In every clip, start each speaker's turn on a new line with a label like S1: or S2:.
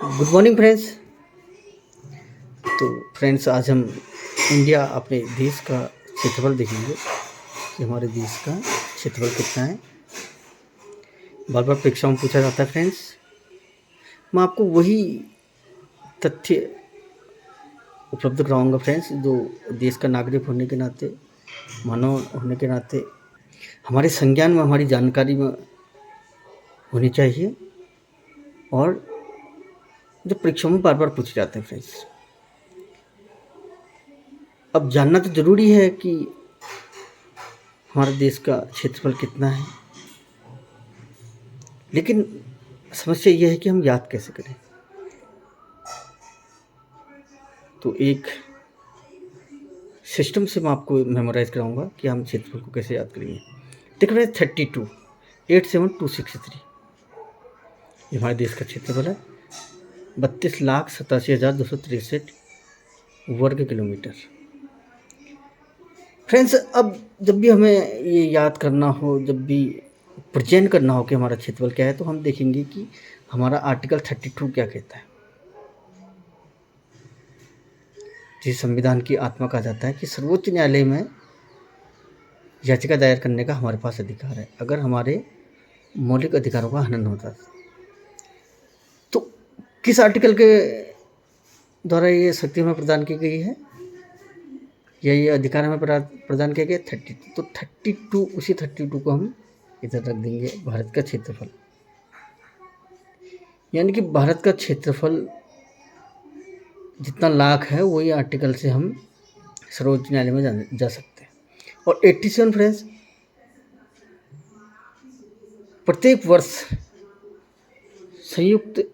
S1: Good morning friends. तो friends, आज हम इंडिया अपने देश का क्षेत्रफल देखेंगे कि हमारे देश का क्षेत्रफल कितना है। बार बार परीक्षा में पूछा जाता है फ्रेंड्स। मैं आपको वही तथ्य उपलब्ध कराऊंगा फ्रेंड्स, जो देश का नागरिक होने के नाते, मानव होने के नाते हमारे संज्ञान में, हमारी जानकारी में होनी चाहिए और जो परीक्षाओं में बार बार पूछे जाते हैं फ्रेंड्स। अब जानना तो ज़रूरी है कि हमारे देश का क्षेत्रफल कितना है, लेकिन समस्या यह है कि हम याद कैसे करें। तो एक सिस्टम से मैं आपको मेमोराइज कराऊंगा कि हम क्षेत्रफल को कैसे याद करेंगे। देख रहे हैं 32 87263 ये हमारे देश का क्षेत्रफल है। 32,87,263 वर्ग किलोमीटर। फ्रेंड्स, अब जब भी हमें ये याद करना हो, जब भी प्रेजेंट करना हो कि हमारा क्षेत्रफल क्या है, तो हम देखेंगे कि हमारा आर्टिकल 32 क्या कहता है। जिस संविधान की आत्मा कहा जाता है कि सर्वोच्च न्यायालय में याचिका दायर करने का हमारे पास अधिकार है अगर हमारे मौलिक अधिकारों का हनन होता है। तो किस आर्टिकल के द्वारा ये शक्ति हमें प्रदान की गई है या ये अधिकार हमें प्रदान किया गया? 32। तो 32, उसी 32 को हम इधर रख देंगे, भारत का क्षेत्रफल। यानी कि भारत का क्षेत्रफल जितना लाख है, वही आर्टिकल से हम सर्वोच्च न्यायालय में जा सकते हैं। और 87 फ्रेंड्स, प्रत्येक वर्ष संयुक्त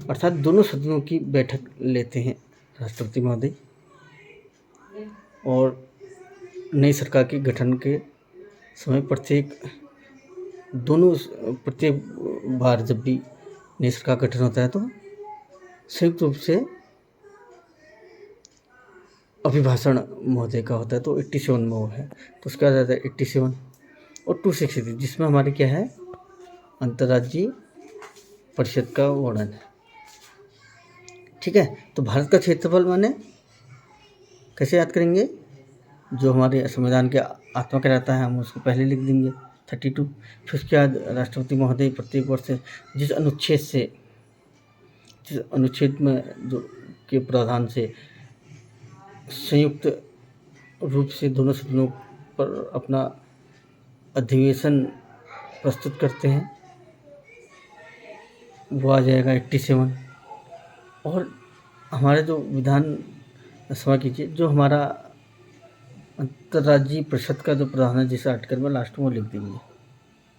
S1: अर्थात दोनों सदनों की बैठक लेते हैं राष्ट्रपति महोदय, और नई सरकार के गठन के समय प्रत्येक बार जब भी नई सरकार का गठन होता है तो संयुक्त रूप से अभिभाषण महोदय का होता है। तो 87 में वो है, तो उसका जाता है 87 और 263, जिसमें हमारे क्या है, अंतर्राज्यीय परिषद का वर्णन है। ठीक है। तो भारत का क्षेत्रफल माने कैसे याद करेंगे? जो हमारे संविधान के आत्मा का रहता है, हम उसको पहले लिख देंगे 32। फिर उसके बाद राष्ट्रपति महोदय प्रत्येक वर्ष जिस अनुच्छेद में जो के प्रावधान से संयुक्त रूप से दोनों सदनों पर अपना अधिवेशन प्रस्तुत करते हैं, वो आ जाएगा 87। और हमारे जो विधान सभा कीजिए, जो हमारा अंतर्राज्यीय परिषद का जो प्रधान है, जिस आर्टिकल में लास्ट में लिख देंगे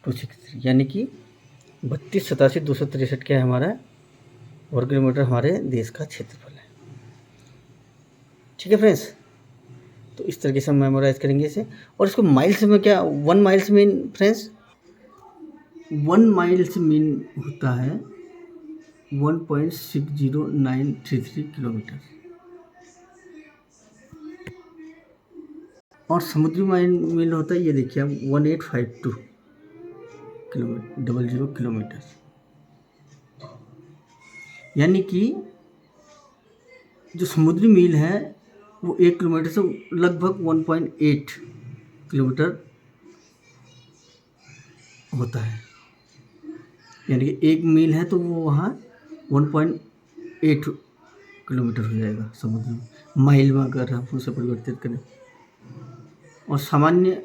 S1: 263, यानी कि 32,87,263 क्या है हमारा वर्ग किलोमीटर हमारे देश का क्षेत्रफल है। ठीक है फ्रेंड्स, तो इस तरीके से हम मेमोराइज करेंगे इसे। और इसको माइल्स में क्या, 1 miles mean friends, 1 miles mean होता है 1.60933 किलोमीटर, और समुद्री मील होता है, ये देखिए आप, 1852 किलोमीटर, 00 किलोमीटर। यानी कि जो समुद्री मील है वो 1 किलोमीटर से लगभग 1.8 किलोमीटर होता है। यानी कि 1 मील है तो वो वहाँ 1.8 किलोमीटर हो जाएगा समुद्री माइल में, अगर हम उसे परिवर्तित करें। और सामान्य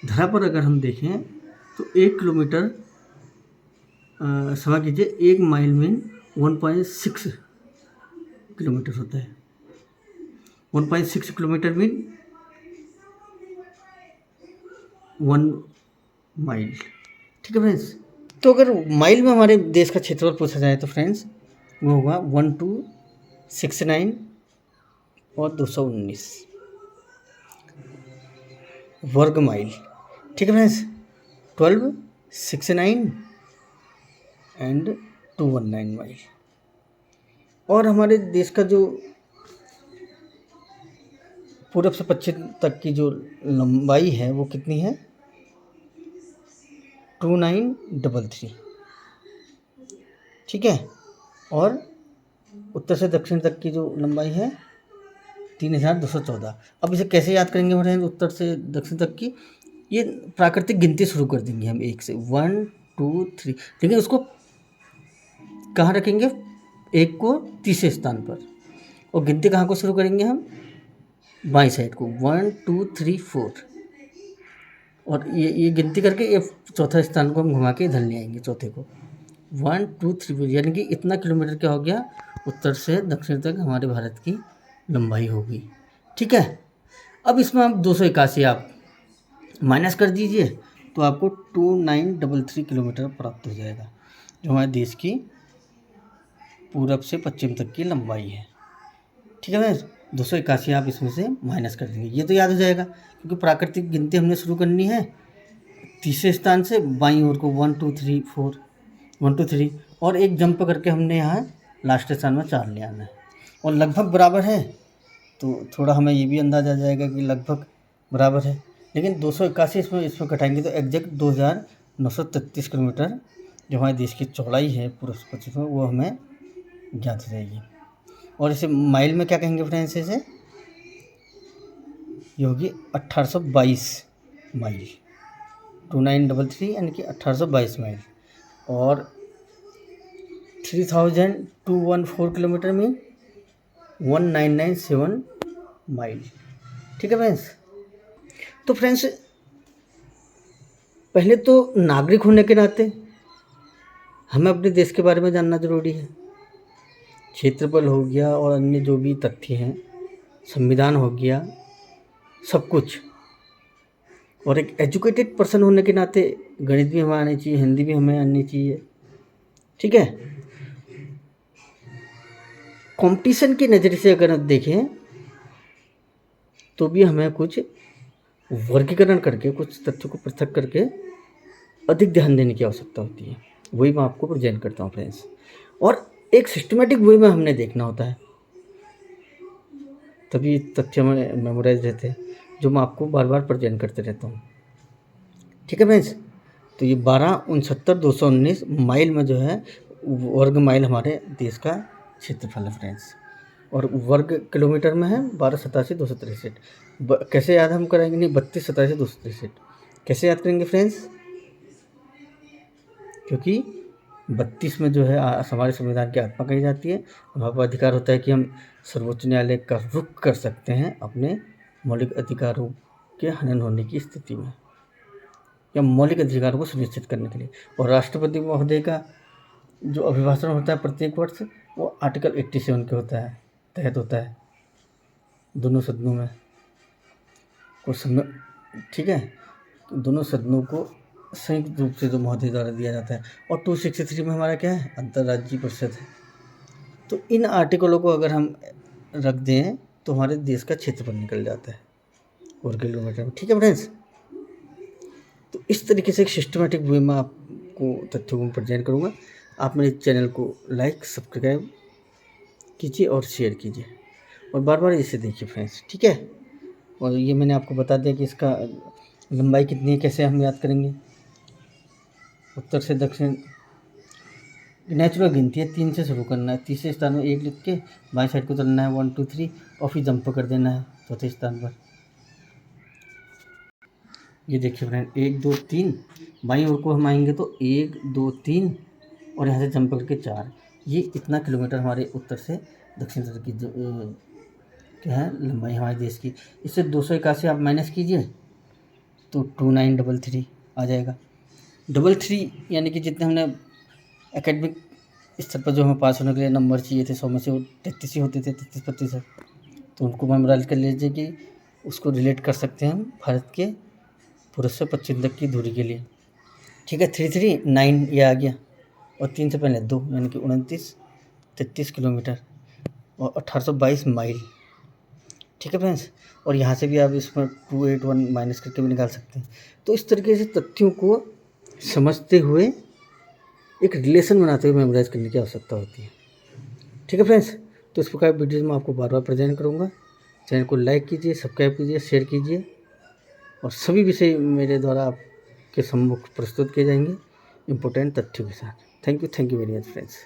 S1: धरा पर अगर हम देखें तो 1 किलोमीटर, समझ लीजिए 1 माइल में 1.6 किलोमीटर होता है। 1.6 किलोमीटर मीन 1 माइल। ठीक है फ्रेंड्स। तो अगर माइल में हमारे देश का क्षेत्रफल पूछा जाए तो फ्रेंड्स वो होगा 1269 और 219 वर्ग माइल। ठीक है फ्रेंड्स, 1269 एंड 219 माइल। और हमारे देश का जो पूरब से पश्चिम तक की जो लंबाई है वो कितनी है? 2933। ठीक है। और उत्तर से दक्षिण तक की जो लंबाई है 3214। अब इसे कैसे याद करेंगे फ्रेंड्स, उत्तर से दक्षिण तक की ये प्राकृतिक गिनती शुरू कर देंगे हम 1 से, 1 2 3, लेकिन उसको कहाँ रखेंगे, 1 को तीसरे स्थान पर, और गिनती कहाँ को शुरू करेंगे हम, बाईं साइड को, 1 2 3 4, और ये गिनती करके ये चौथा स्थान को हम घुमा के इधर ले आएंगे, चौथे को 1 2 3 4, यानी कि इतना किलोमीटर क्या हो गया, उत्तर से दक्षिण तक हमारे भारत की लंबाई होगी। ठीक है। अब इसमें आप 281 आप माइनस कर दीजिए तो आपको 2933 किलोमीटर प्राप्त हो जाएगा, जो हमारे देश की पूरब से पश्चिम तक की लंबाई है। ठीक है फ्रेंड्स, 281 आप इसमें से माइनस कर देंगे, ये तो याद हो जाएगा क्योंकि प्राकृतिक गिनती हमने शुरू करनी है तीसरे स्थान से बाईं ओर को, 1 2 3 4, 1 2 3, और एक जंप करके हमने यहाँ लास्ट स्थान में 4 ले आना है, और लगभग बराबर है तो थोड़ा हमें ये भी अंदाज़ा आ जाएगा कि लगभग बराबर है, लेकिन 281 इसमें घटाएंगे तो एग्जैक्ट 2933 किलोमीटर जो हमारे देश की चौड़ाई है पूर्व से पश्चिम में, वो हमें ज्ञात हो जाएगी। और इसे माइल में क्या कहेंगे फ्रेंड्स, इसे ये होगी 1822 माइल, 2933 यानी कि 1822 माइल, और 3214 किलोमीटर में 1997 माइल। ठीक है फ्रेंड्स। तो फ्रेंड्स, पहले तो नागरिक होने के नाते हमें अपने देश के बारे में जानना ज़रूरी है। क्षेत्रफल हो गया और अन्य जो भी तथ्य हैं, संविधान हो गया, सब कुछ। और एक एजुकेटेड पर्सन होने के नाते गणित भी हमें आनी चाहिए, हिंदी भी हमें आनी चाहिए। ठीक है। कंपटीशन की नज़र से अगर हम देखें तो भी हमें कुछ वर्गीकरण करके, कुछ तथ्यों को पृथक करके अधिक ध्यान देने की आवश्यकता होती है। वही मैं आपको प्रेजेंट करता हूँ फ्रेंड्स, और एक सिस्टमेटिक वे में हमने देखना होता है, तभी तथ्य में मेमोराइज रहते हैं, जो मैं आपको बार बार प्रेजेंट करते रहता हूँ। ठीक है फ्रेंड्स। तो ये 12,69,219 माइल में जो है वर्ग माइल हमारे देश का क्षेत्रफल है फ्रेंड्स, और वर्ग किलोमीटर में है 12,87,263। कैसे याद हम करेंगे, नहीं 32,87,263 कैसे याद करेंगे फ्रेंड्स, क्योंकि 32 में जो है हमारे संविधान की आत्मा कही जाती है, हमारे पास अधिकार होता है कि हम सर्वोच्च न्यायालय का रुख कर सकते हैं अपने मौलिक अधिकारों के हनन होने की स्थिति में, या मौलिक अधिकारों को सुनिश्चित करने के लिए। और राष्ट्रपति महोदय का जो अभिभाषण होता है प्रत्येक वर्ष, वो आर्टिकल 87 के तहत होता है, दोनों सदनों में को ठीक है, दोनों सदनों को संयुक्त रूप से जो महोदय द्वारा दिया जाता है। और 263 में हमारा क्या है, अंतर्राज्यीय परिषद है। तो इन आर्टिकलों को अगर हम रख दें तो हमारे देश का क्षेत्रफल निकल जाता है वर्ग किलोमीटर में। ठीक है फ्रेंड्स। तो इस तरीके से एक सिस्टमेटिक वे में आपको तथ्यों को प्रेजेंट करूँगा। आप मेरे चैनल को लाइक, सब्सक्राइब कीजिए और शेयर कीजिए, और बार बार इसे देखिए फ्रेंड्स। ठीक है। और ये मैंने आपको बता दिया कि इसका लंबाई कितनी है, कैसे हम याद करेंगे। उत्तर से दक्षिण नेचुरल गिनती है, 3 से शुरू करना है, तीसरे स्थान में 1 लिख के बाएं साइड को चलना है 1 2 3, और फिर जंप कर देना है चौथे स्थान पर। ये देखिए फ्रेंड, 1 2 3, बाईं ओर को हम आएंगे तो 1 2 3, और यहाँ से जंप करके 4। ये इतना किलोमीटर हमारे उत्तर से दक्षिण तक की जो क्या है लंबाई हमारे देश की। इससे 281 आप माइनस कीजिए तो 2933 आ जाएगा। 33 यानी कि जितने हमने एकेडमिक स्तर पर जो हमें पास होने के लिए नंबर चाहिए थे 100 में से, वो 33 ही होते थे, 33%। तो उनको मेमोराइज कर लीजिए कि उसको रिलेट कर सकते हैं हम भारत के पूर्व से पश्चिम तक की दूरी के लिए। ठीक है। 339 ये आ गया, और 3 से पहले 2 यानी कि 29 किलोमीटर और 1822 माइल। ठीक है फ्रेंड्स। और यहाँ से भी आप इसमें 281 माइनस करके भी निकाल सकते हैं। तो इस तरीके से तथ्यों को समझते हुए एक रिलेशन बनाते हुए मेमोराइज करने की आवश्यकता होती है। ठीक है फ्रेंड्स। तो इस प्रकार वीडियोज़ में आपको बार बार प्रेजेंट करूँगा। चैनल को लाइक कीजिए, सब्सक्राइब कीजिए, शेयर कीजिए, और सभी विषय मेरे द्वारा आपके सम्मुख प्रस्तुत किए जाएंगे इम्पोर्टेंट तथ्यों के साथ। Thank you very much friends.